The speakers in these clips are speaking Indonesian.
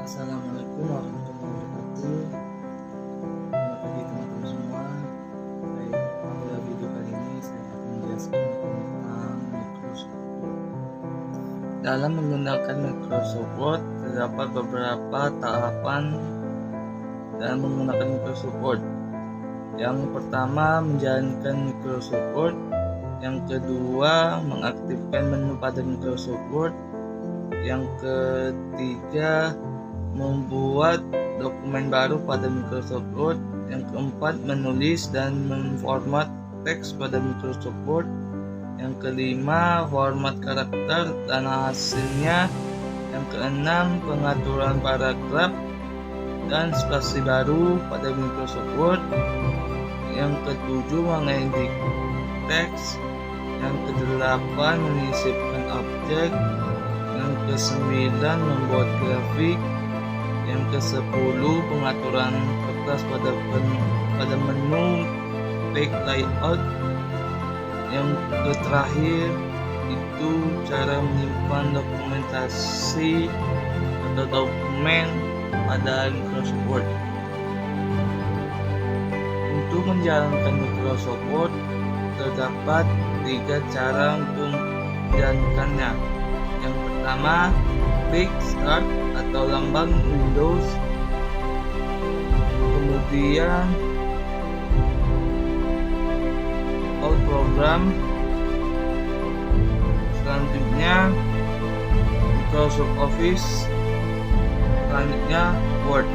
Assalamualaikum warahmatullahi wabarakatuh. Selamat pagi teman-teman semua. Baik, pada video kali ini saya akan menjelaskan tentang Microsoft Word. Dalam menggunakan Microsoft Word, terdapat beberapa tahapan dalam menggunakan Microsoft Word. Yang pertama, menjalankan Microsoft Word. Yang kedua, mengaktifkan menu pada Microsoft Word. Yang ketiga, membuat dokumen baru pada Microsoft Word. Yang keempat, menulis dan memformat teks pada Microsoft Word. Yang kelima, format karakter dan hasilnya. Yang keenam, pengaturan paragraf dan spasi baru pada Microsoft Word. Yang ketujuh, mengedit teks. Yang kedelapan, menyisipkan objek. Yang kesembilan, membuat grafik. Yang ke-10, pengaturan kertas pada menu page layout. Yang terakhir itu cara menyimpan dokumentasi atau dokumen pada Microsoft Word. Untuk menjalankan Microsoft Word terdapat 3 cara untuk menjalankannya. Yang pertama, klik Start atau lambang Windows, kemudian All Program, selanjutnya Microsoft Office, selanjutnya Word.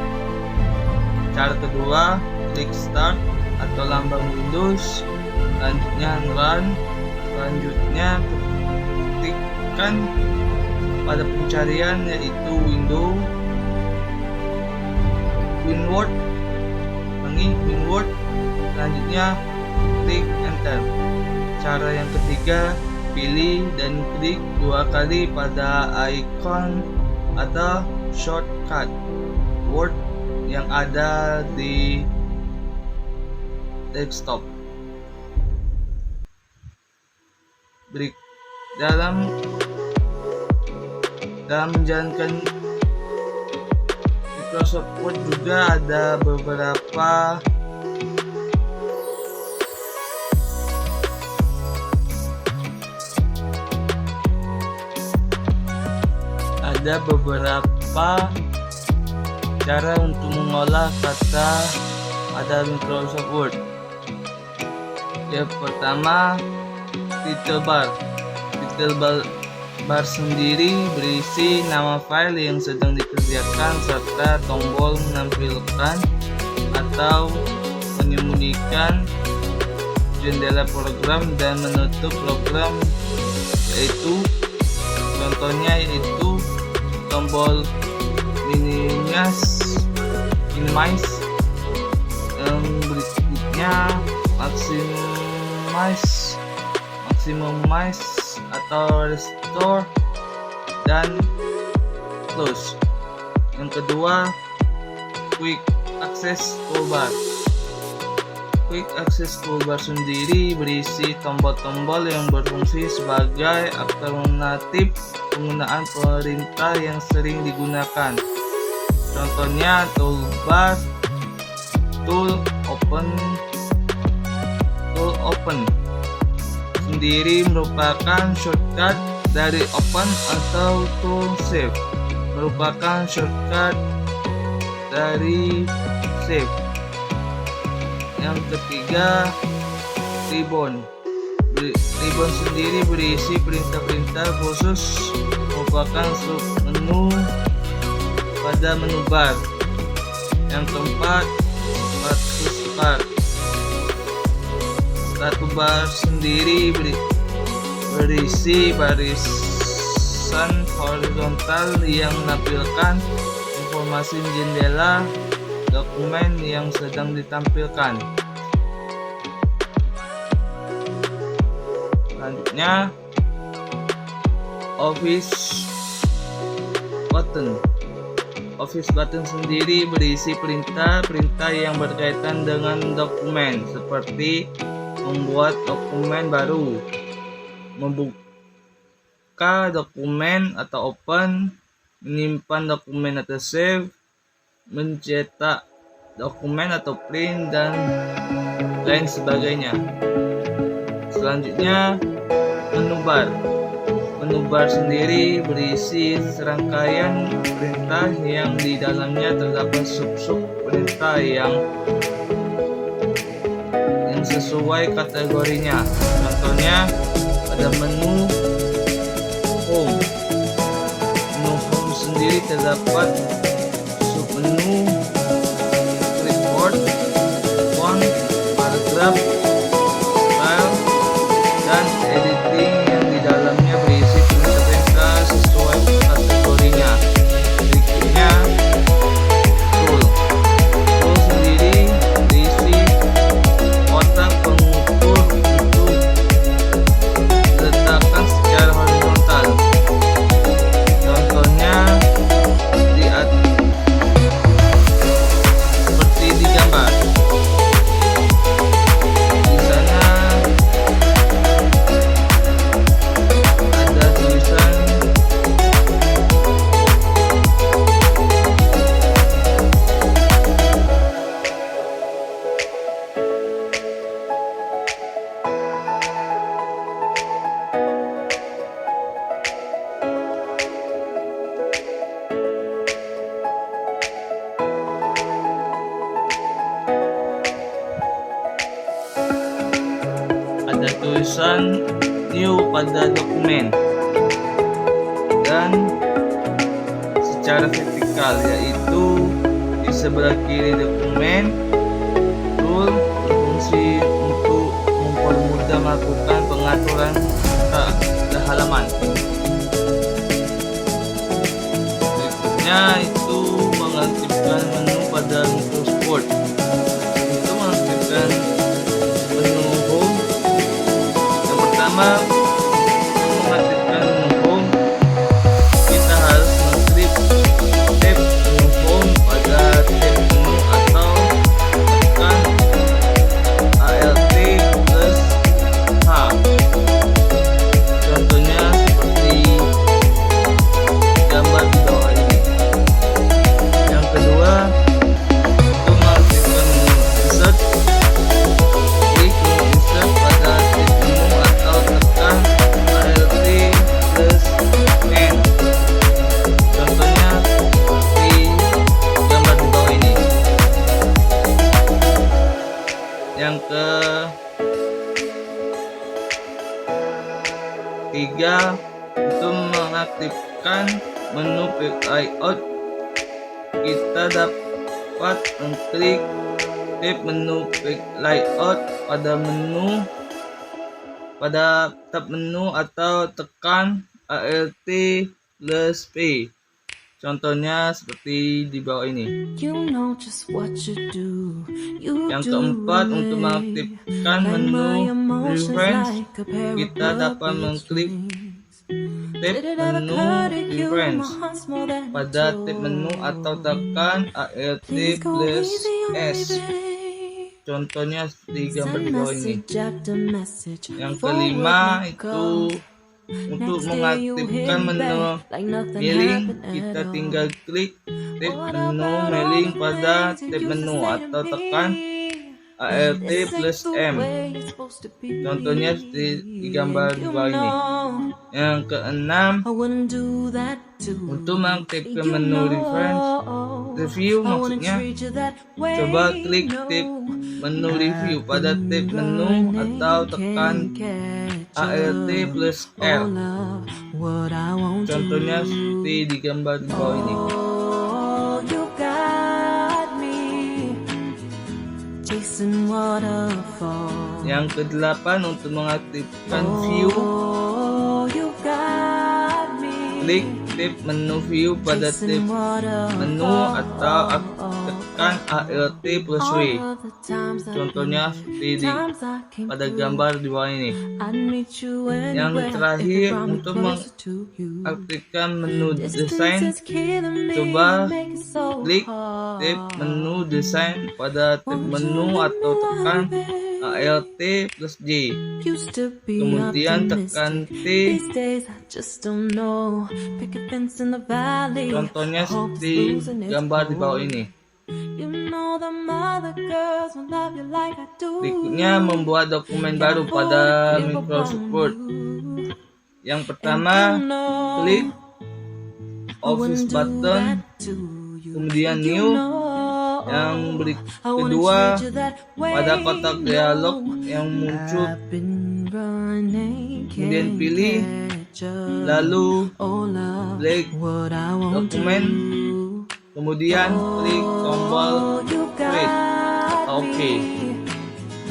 Cara kedua, klik Start atau lambang Windows, selanjutnya Run, selanjutnya ketikkan pada pencarian yaitu WinWord, selanjutnya klik Enter. Cara yang ketiga, pilih dan klik 2 kali pada icon atau shortcut Word yang ada di desktop. Dalam menjalankan Microsoft Word juga ada beberapa cara untuk mengolah kata pada Microsoft Word. Yang pertama, title bar sendiri berisi nama file yang sedang dikerjakan serta tombol menampilkan atau menyembunyikan jendela program dan menutup program, contohnya yaitu tombol minimize. Yang berikutnya maximize atau restore dan close. Yang kedua, quick access toolbar sendiri berisi tombol-tombol yang berfungsi sebagai alternatif penggunaan perintah yang sering digunakan. Contohnya toolbar, tool open sendiri merupakan shortcut dari open, atau tool save merupakan shortcut dari save. Yang ketiga, ribbon sendiri berisi perintah-perintah khusus, merupakan submenu pada menu bar. Yang keempat, status bar sendiri berisi barisan horizontal yang menampilkan informasi jendela dokumen yang sedang ditampilkan. Selanjutnya, Office button sendiri berisi perintah yang berkaitan dengan dokumen, seperti membuat dokumen baru, membuka dokumen atau open, menyimpan dokumen atau save, mencetak dokumen atau print, dan lain sebagainya. Selanjutnya, menu bar. Menu bar sendiri berisi serangkaian perintah yang di dalamnya terdapat sub-sub perintah yang sesuai kategorinya. Contohnya pada menu home. Menu home sendiri terdapat submenu report, font, paragraf, style, dan editing yang di dalamnya berisi perintah-perintah sesuai kategorinya. Berikutnya tool. Tool sendiri berisi kotak pengukur untuk diletakkan secara horizontal. Contohnya seperti di gambar. Di sana ada tulisan new pada dokumen, dan secara vertikal, yaitu di sebelah kiri dokumen. Tool berfungsi untuk mempermudah melakukan pengaturan pada halaman. Berikutnya itu mengaktifkan menu pada Microsoft Word. Untuk mengaktifkan menu home, yang pertama, mengaktifkan menu home, kita harus mengklik tab menu home pada tab menu atau tekan Alt plus H. Contohnya seperti gambar di bawah ini. Yang kedua, untuk mengaktifkan menu insert, klik menu insert pada tab menu atau tekan Alt plus N. Contohnya seperti gambar di bawah ini. Yang ketiga, untuk mengaktifkan menu layout, kita dapat mengklik tab menu layout pada tab menu atau tekan Alt plus P. Contohnya seperti di bawah ini. Yang keempat, untuk mengaktifkan menu Reference, kita dapat mengklik tab menu Reference pada tab menu atau tekan Alt plus S. Contohnya di gambar di bawah ini. Yang kelima, itu untuk mengaktifkan menu mailing, kita tinggal klik tab menu mailing pada tab menu atau tekan Alt plus M. Contohnya di gambar di bawah ini. Yang keenam, untuk mengaktifkan menu review, maksudnya coba klik tab menu review pada tab menu atau tekan Alt plus L. Contohnya seperti di gambar di bawah ini. Yang kedelapan, untuk mengaktifkan view, klik tab menu view pada tab menu atau tekan Alt plus W. Contohnya seperti pada gambar di bawah ini. Yang terakhir, untuk mengaktifkan menu desain, coba klik tab menu desain pada tab menu atau tekan ALT plus J. Used to be Kemudian tekan optimistic. T. These days I just don't know. Pick a fence in the valley. Contohnya Hope it's seperti losing its gambar di bawah hold. ini. You know the mother girls will love you like I do. Berikutnya membuat dokumen baru pada Microsoft Word. Yang pertama, klik Office button, kemudian New. Yang kedua, pada kotak dialog yang muncul, kemudian pilih, lalu blank dokumen, kemudian klik tombol create atau OK.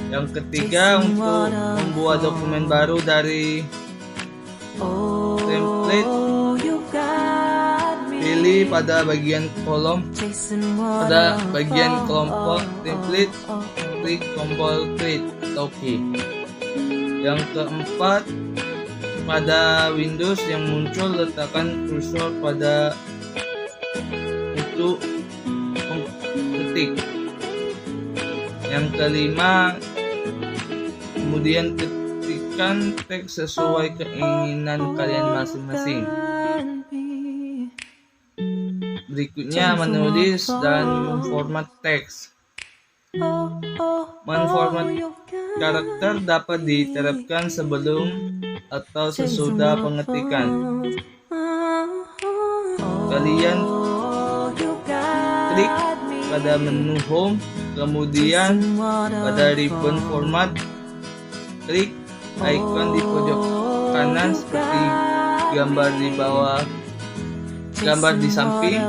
Yang ketiga, untuk membuat dokumen baru dari template, pilih pada bagian kolom, pada bagian kelompok template, klik tombol create atau OK. Yang keempat, pada Windows yang muncul, letakkan kursor pada untuk mengetik. Yang kelima, kemudian ketikkan teks sesuai keinginan kalian masing-masing. Berikutnya, menulis dan memformat teks. Memformat karakter dapat diterapkan sebelum atau sesudah pengetikan. Kalian klik pada menu Home, kemudian pada ribbon format, klik icon di pojok kanan seperti gambar di bawah, gambar di samping.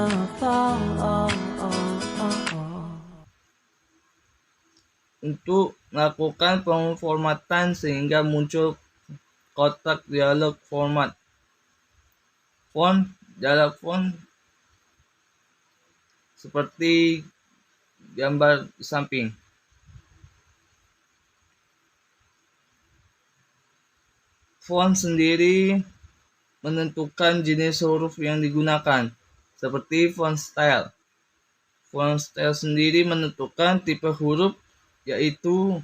Untuk melakukan pemformatan sehingga muncul kotak dialog format font, dialog font seperti gambar di samping. Font sendiri menentukan jenis huruf yang digunakan, seperti font style. Font style sendiri menentukan tipe huruf, yaitu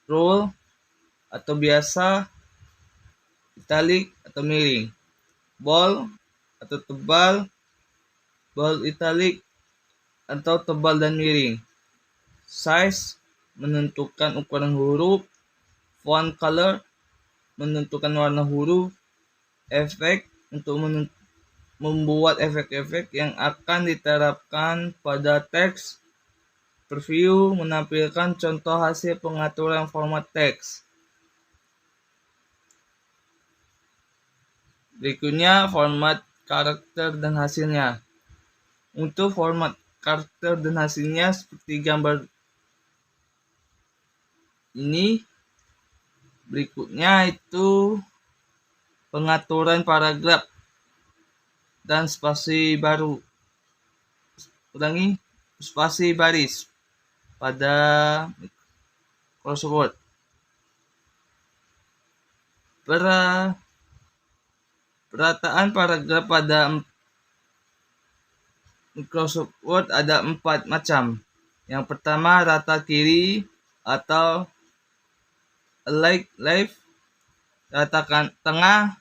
roll atau biasa, italic atau miring, bold atau tebal, bold italic atau tebal dan miring. Size menentukan ukuran huruf, font color menentukan warna huruf, efek untuk membuat efek-efek yang akan diterapkan pada teks, preview menampilkan contoh hasil pengaturan format teks. Berikutnya, format karakter dan hasilnya. Untuk format karakter dan hasilnya seperti gambar ini. Berikutnya itu pengaturan paragraf dan spasi baru. Ulangi, spasi baris pada Microsoft Word. Perataan paragraf pada Microsoft Word ada 4 macam. Yang pertama, rata kiri atau left, rata tengah,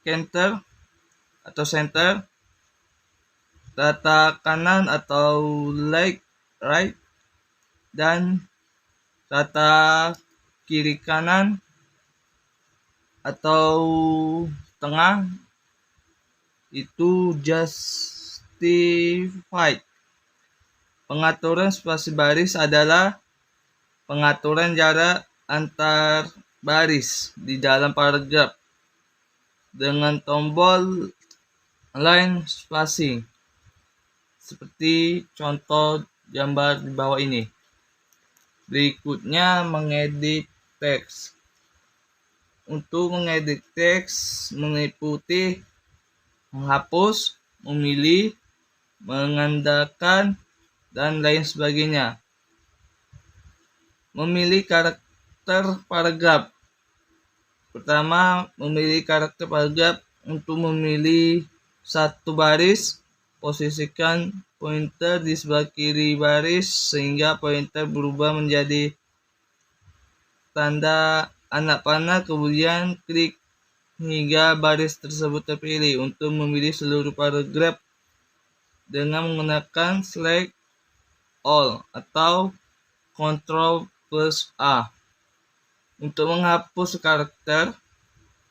center atau center, rata kanan atau right, dan rata kiri kanan atau tengah itu justified. Pengaturan spasi baris adalah pengaturan jarak antar baris di dalam paragraf dengan tombol line spacing, seperti contoh gambar di bawah ini. Berikutnya, mengedit teks. Untuk mengedit teks meliputi menghapus, memilih, mengandalkan, dan lain sebagainya. Memilih karakter paragraf. Pertama, memilih karakter paragraf. Untuk memilih satu baris, posisikan pointer di sebelah kiri baris sehingga pointer berubah menjadi tanda anak panah, kemudian klik hingga baris tersebut terpilih. Untuk memilih seluruh paragraf dengan menggunakan Select All atau Ctrl plus A. Untuk menghapus karakter,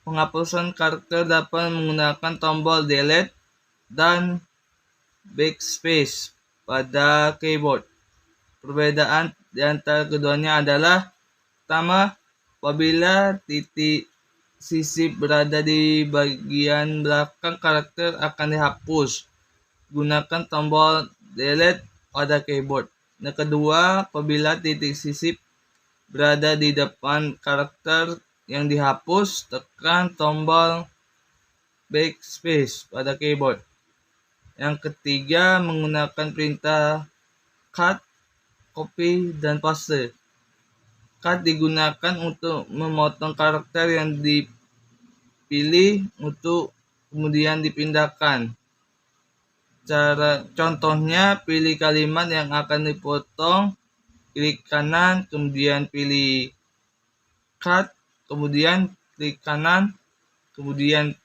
penghapusan karakter dapat menggunakan tombol Delete dan Backspace pada keyboard. Perbedaan di antara keduanya adalah: pertama, apabila titik sisip berada di bagian belakang karakter akan dihapus. Gunakan tombol Delete pada keyboard. Yang kedua, apabila titik sisip berada di depan karakter yang dihapus, tekan tombol Backspace pada keyboard. Yang ketiga, menggunakan perintah Cut, Copy, dan Paste. Cut digunakan untuk memotong karakter yang dipilih untuk kemudian dipindahkan. Contohnya, pilih kalimat yang akan dipotong, klik kanan, kemudian pilih Cut, kemudian klik kanan, kemudian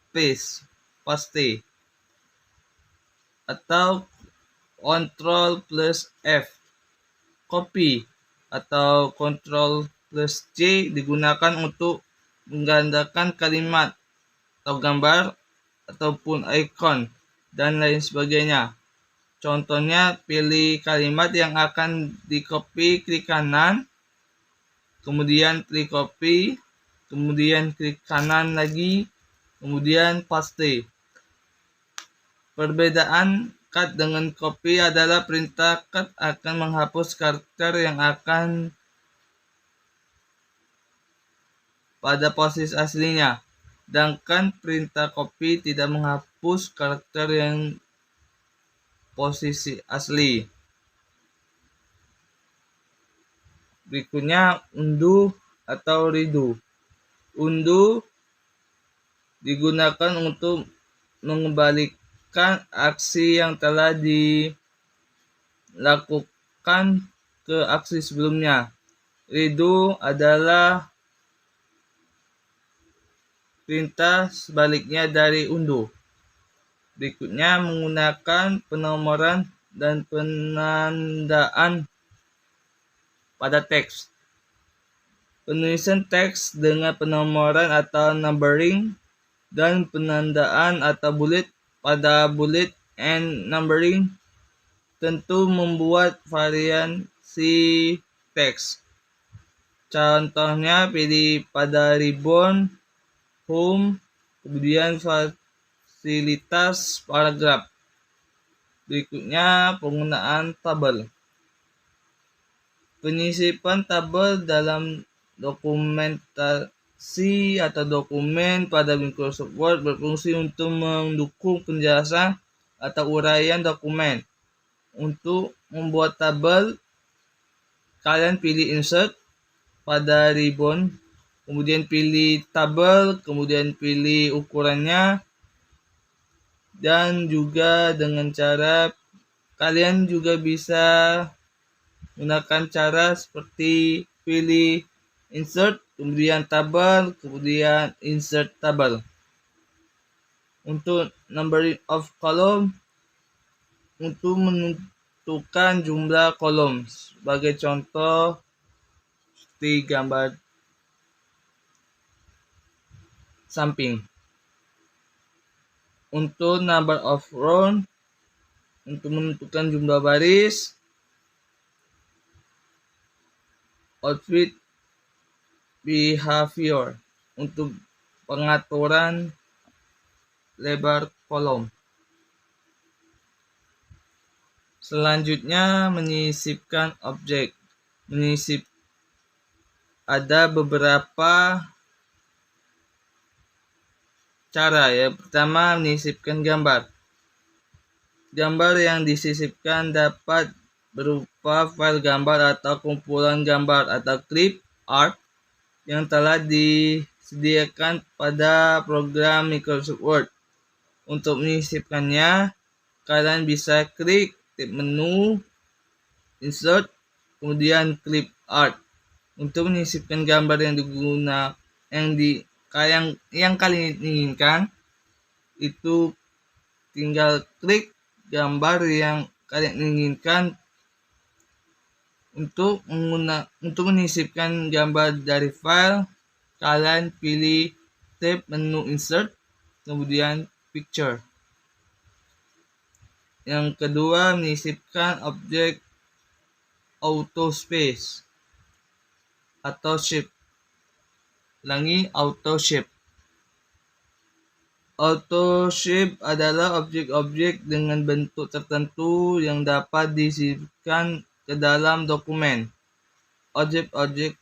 paste, atau Ctrl plus F. Copy atau Ctrl plus C digunakan untuk menggandakan kalimat atau gambar ataupun ikon dan lain sebagainya. Contohnya, pilih kalimat yang akan di-copy, klik kanan, kemudian klik copy, kemudian klik kanan lagi, kemudian paste. Perbedaan cut dengan copy adalah perintah cut akan menghapus karakter yang akan pada posisi aslinya, sedangkan perintah copy tidak menghapus karakter yang posisi asli. Berikutnya, undo atau redo. Undo digunakan untuk mengembalikan aksi yang telah dilakukan ke aksi sebelumnya. Redo adalah perintah sebaliknya dari undo. Berikutnya, menggunakan penomoran dan penandaan pada teks. Penulisan teks dengan penomoran atau numbering dan penandaan atau bullet pada bullet and numbering tentu membuat variasi teks. Contohnya, pilih pada ribbon, home, kemudian fasilitas, paragraf. Berikutnya, penggunaan tabel. Penyisipan tabel dalam dokumentasi atau dokumen pada Microsoft Word berfungsi untuk mendukung penjelasan atau uraian dokumen. Untuk membuat tabel, kalian pilih Insert pada ribbon, kemudian pilih tabel, kemudian pilih ukurannya, dan juga dengan cara kalian juga bisa gunakan cara seperti pilih Insert, kemudian tabel, kemudian Insert tabel. Untuk numbering of column, untuk menentukan jumlah kolom. Sebagai contoh, seperti gambar samping. Untuk number of row, untuk menentukan jumlah baris. Output behavior, untuk pengaturan lebar kolom. Selanjutnya, menyisipkan objek. Menyisip ada beberapa cara. Yang pertama, menyisipkan gambar. Gambar yang disisipkan dapat berupa file gambar atau kumpulan gambar atau clip art yang telah disediakan pada program Microsoft Word. Untuk menyisipkannya, kalian bisa klik tab menu, insert, kemudian clip art. Untuk menyisipkan gambar yang kalian inginkan, itu tinggal klik gambar yang kalian inginkan. Untuk menyisipkan gambar dari file, kalian pilih tab menu insert, kemudian picture. Yang kedua, menyisipkan objek auto space atau shape. Ulangi, auto shape. Auto shape adalah objek-objek dengan bentuk tertentu yang dapat disisipkan ke dalam dokumen. Objek-objek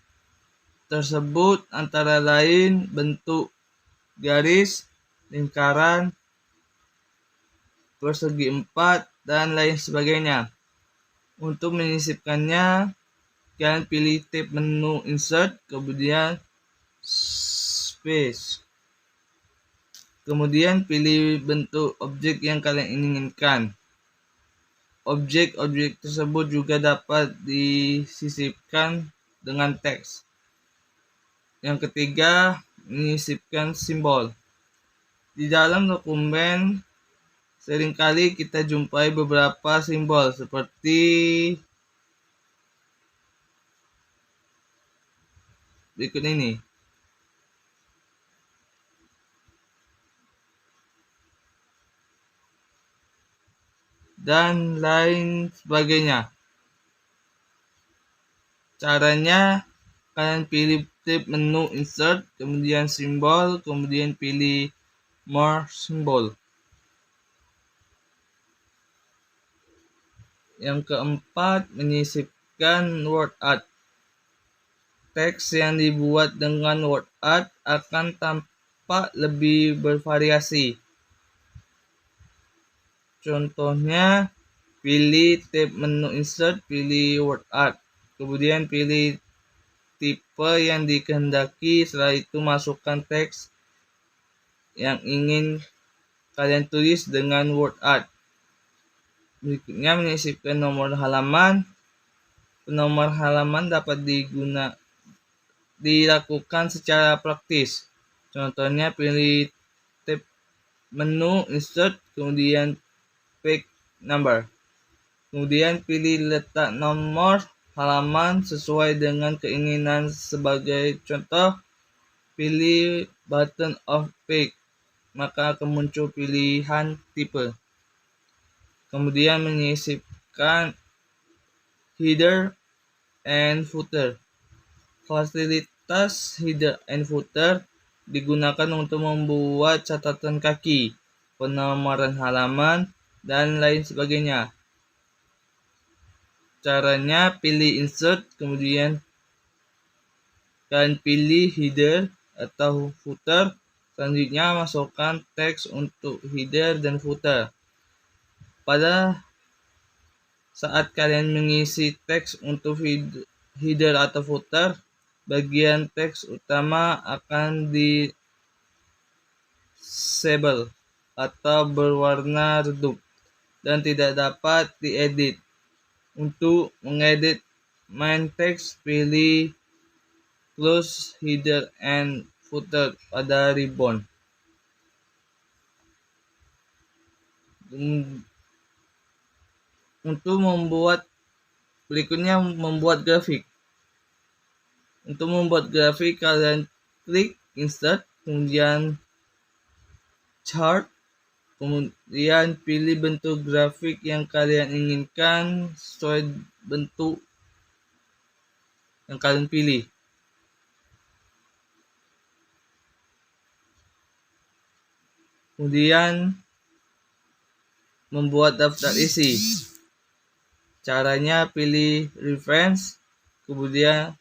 tersebut antara lain bentuk garis, lingkaran, persegi empat, dan lain sebagainya. Untuk menyisipkannya, kalian pilih tab menu insert, kemudian space. Kemudian pilih bentuk objek yang kalian inginkan. Objek-objek tersebut juga dapat disisipkan dengan teks. Yang ketiga, menyisipkan simbol. Di dalam dokumen seringkali kita jumpai beberapa simbol seperti berikut ini. Dan lain sebagainya. Caranya, kalian pilih tab menu insert, kemudian simbol, kemudian pilih more symbol. Yang keempat, menyisipkan word art. Teks yang dibuat dengan word art akan tampak lebih bervariasi. Contohnya, pilih tab menu insert, pilih word art, kemudian pilih tipe yang dikehendaki, setelah itu masukkan teks yang ingin kalian tulis dengan word art. Berikutnya, menyisipkan nomor halaman. Nomor halaman dapat dilakukan secara praktis. Contohnya, pilih tab menu insert, kemudian page number. Kemudian pilih letak nomor halaman sesuai dengan keinginan. Sebagai contoh, pilih button of page, maka akan muncul pilihan tipe. Kemudian menyisipkan header and footer. Fasilitas header and footer digunakan untuk membuat catatan kaki, penomoran halaman, dan lain sebagainya. Caranya, pilih insert, kemudian kalian pilih header atau footer. Selanjutnya, masukkan teks untuk header dan footer. Pada saat kalian mengisi teks untuk header atau footer, bagian teks utama akan disable atau berwarna redup dan tidak dapat diedit. Untuk mengedit main text, pilih close header and footer pada ribbon. Untuk membuat grafik. Untuk membuat grafik, kalian klik insert, kemudian chart, kemudian pilih bentuk grafik yang kalian inginkan sesuai bentuk yang kalian pilih. Kemudian membuat daftar isi. Caranya, pilih reference, kemudian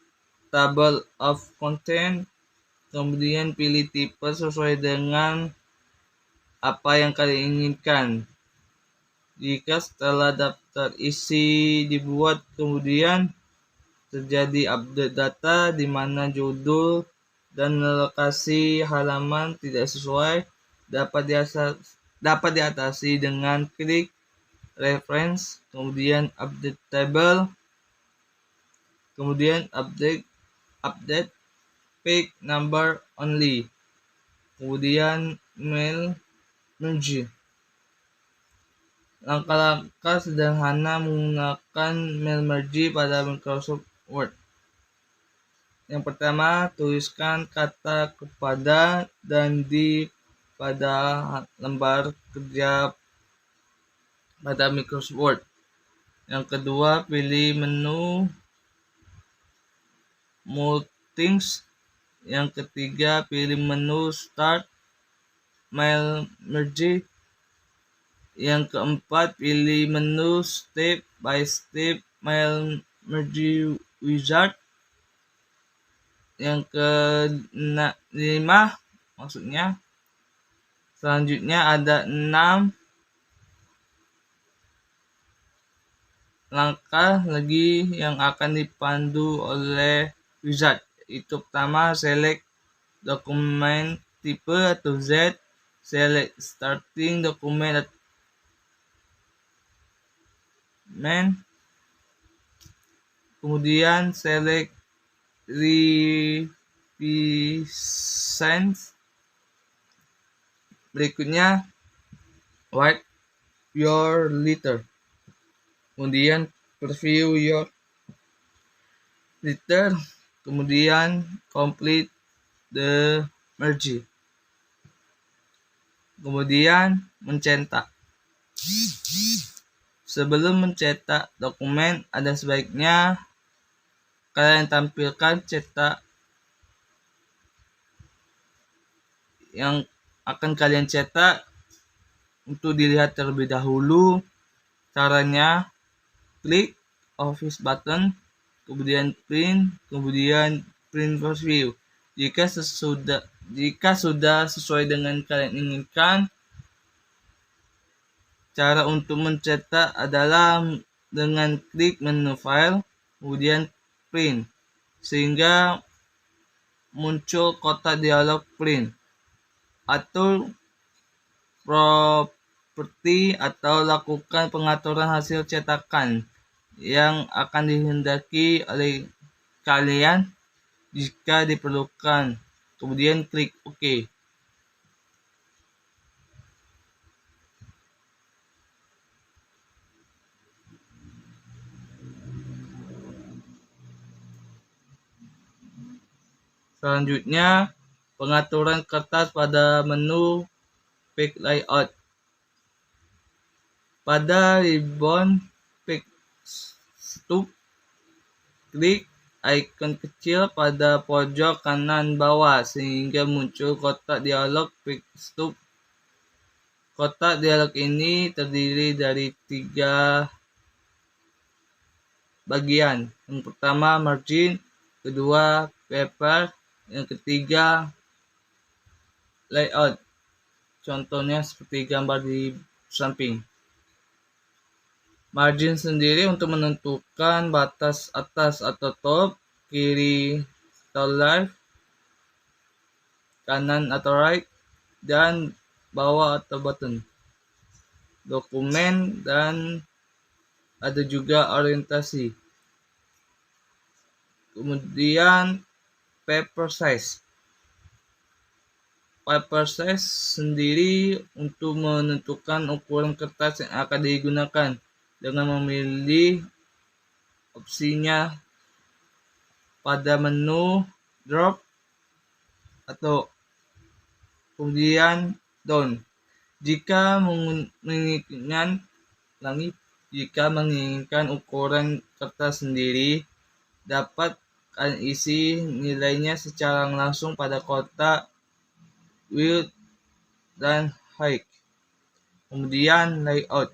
table of content, kemudian pilih tipe sesuai dengan apa yang kalian inginkan. Jika setelah daftar isi dibuat, kemudian terjadi update data di mana judul dan lokasi halaman tidak sesuai, dapat dapat diatasi dengan klik reference, kemudian update table, kemudian update page number only, kemudian mail merge. Langkah-langkah sederhana menggunakan mail merge pada Microsoft Word. Yang pertama, tuliskan kata kepada dan di pada lembar kerja pada Microsoft Word. Yang kedua, pilih menu More Things. Yang ketiga, pilih menu Start Mail Merge. Yang keempat, pilih menu Step by Step Mail Merge Wizard. Yang kelima, selanjutnya ada 6 langkah lagi yang akan dipandu oleh wizard. Itu pertama, select dokumen tipe atau Z, select starting document, kemudian select represent. Berikutnya, write your letter. Kemudian preview your letter. Kemudian complete the merge. Kemudian mencetak. Sebelum mencetak dokumen, ada sebaiknya kalian tampilkan cetak yang akan kalian cetak untuk dilihat terlebih dahulu. Caranya, klik Office button, kemudian print, kemudian print preview. Jika sudah sesuai dengan kalian inginkan, cara untuk mencetak adalah dengan klik menu file, kemudian print, sehingga muncul kotak dialog print. Atur properti atau lakukan pengaturan hasil cetakan yang akan dihendaki oleh kalian jika diperlukan. Kemudian klik OK. Selanjutnya, pengaturan kertas pada menu Page Layout. Pada ribbon Page Stub, klik ikon kecil pada pojok kanan bawah sehingga muncul kotak dialog Page Stub. Kotak dialog ini terdiri dari 3 bagian. Yang pertama margin, kedua paper, yang ketiga layout. Contohnya seperti gambar di samping. Margin sendiri untuk menentukan batas atas atau top, kiri atau left, kanan atau right, dan bawah atau bottom. Dokumen dan ada juga orientasi. Kemudian paper size. Paper size sendiri untuk menentukan ukuran kertas yang akan digunakan dengan memilih opsinya pada menu drop atau kemudian down. Jika menginginkan ukuran kertas sendiri, dapat kalian isi nilainya secara langsung pada kotak width dan height. Kemudian layout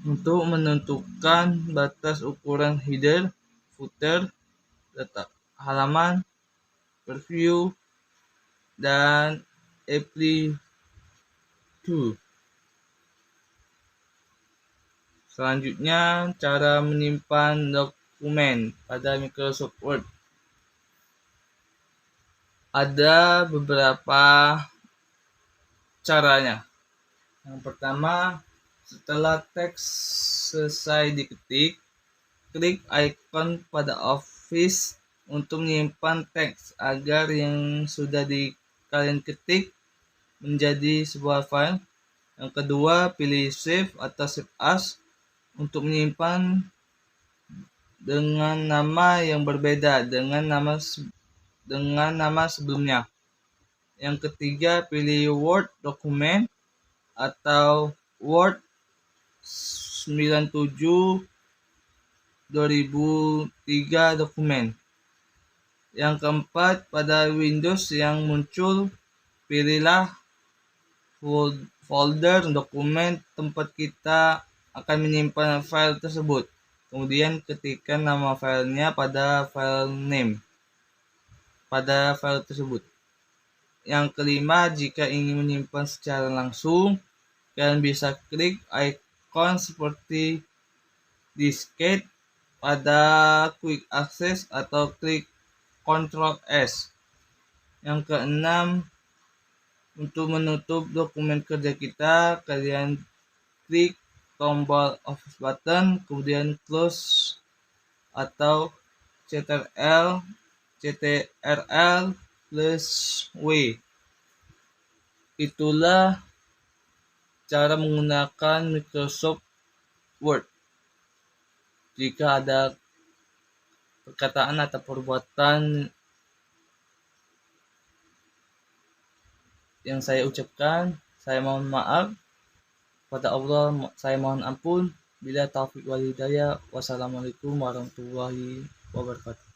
untuk menentukan batas ukuran header, footer, letak halaman, preview, dan apply to. Selanjutnya, cara menyimpan dokumen pada Microsoft Word. Ada beberapa caranya. Yang pertama, setelah teks selesai diketik, klik ikon pada Office untuk menyimpan teks agar yang sudah kalian ketik menjadi sebuah file. Yang kedua, pilih Save atau Save As untuk menyimpan dengan nama yang berbeda dengan nama sebelumnya. Yang ketiga, pilih Word dokumen atau Word 97 2003 dokumen. Yang keempat, pada Windows yang muncul, pilihlah folder dokumen tempat kita akan menyimpan file tersebut. Kemudian ketikkan nama filenya pada file name pada file tersebut. Yang kelima, jika ingin menyimpan secara langsung, kalian bisa klik ikon seperti diskette pada quick access atau klik Ctrl S. Yang keenam, untuk menutup dokumen kerja kita, kalian klik tombol Office button, kemudian close atau Ctrl+W. Itulah cara menggunakan Microsoft Word. Jika ada perkataan atau perbuatan yang saya ucapkan, saya mohon maaf. Pada Allah saya mohon ampun. Bila taufik wal hidayah. Wassalamualaikum warahmatullahi wabarakatuh.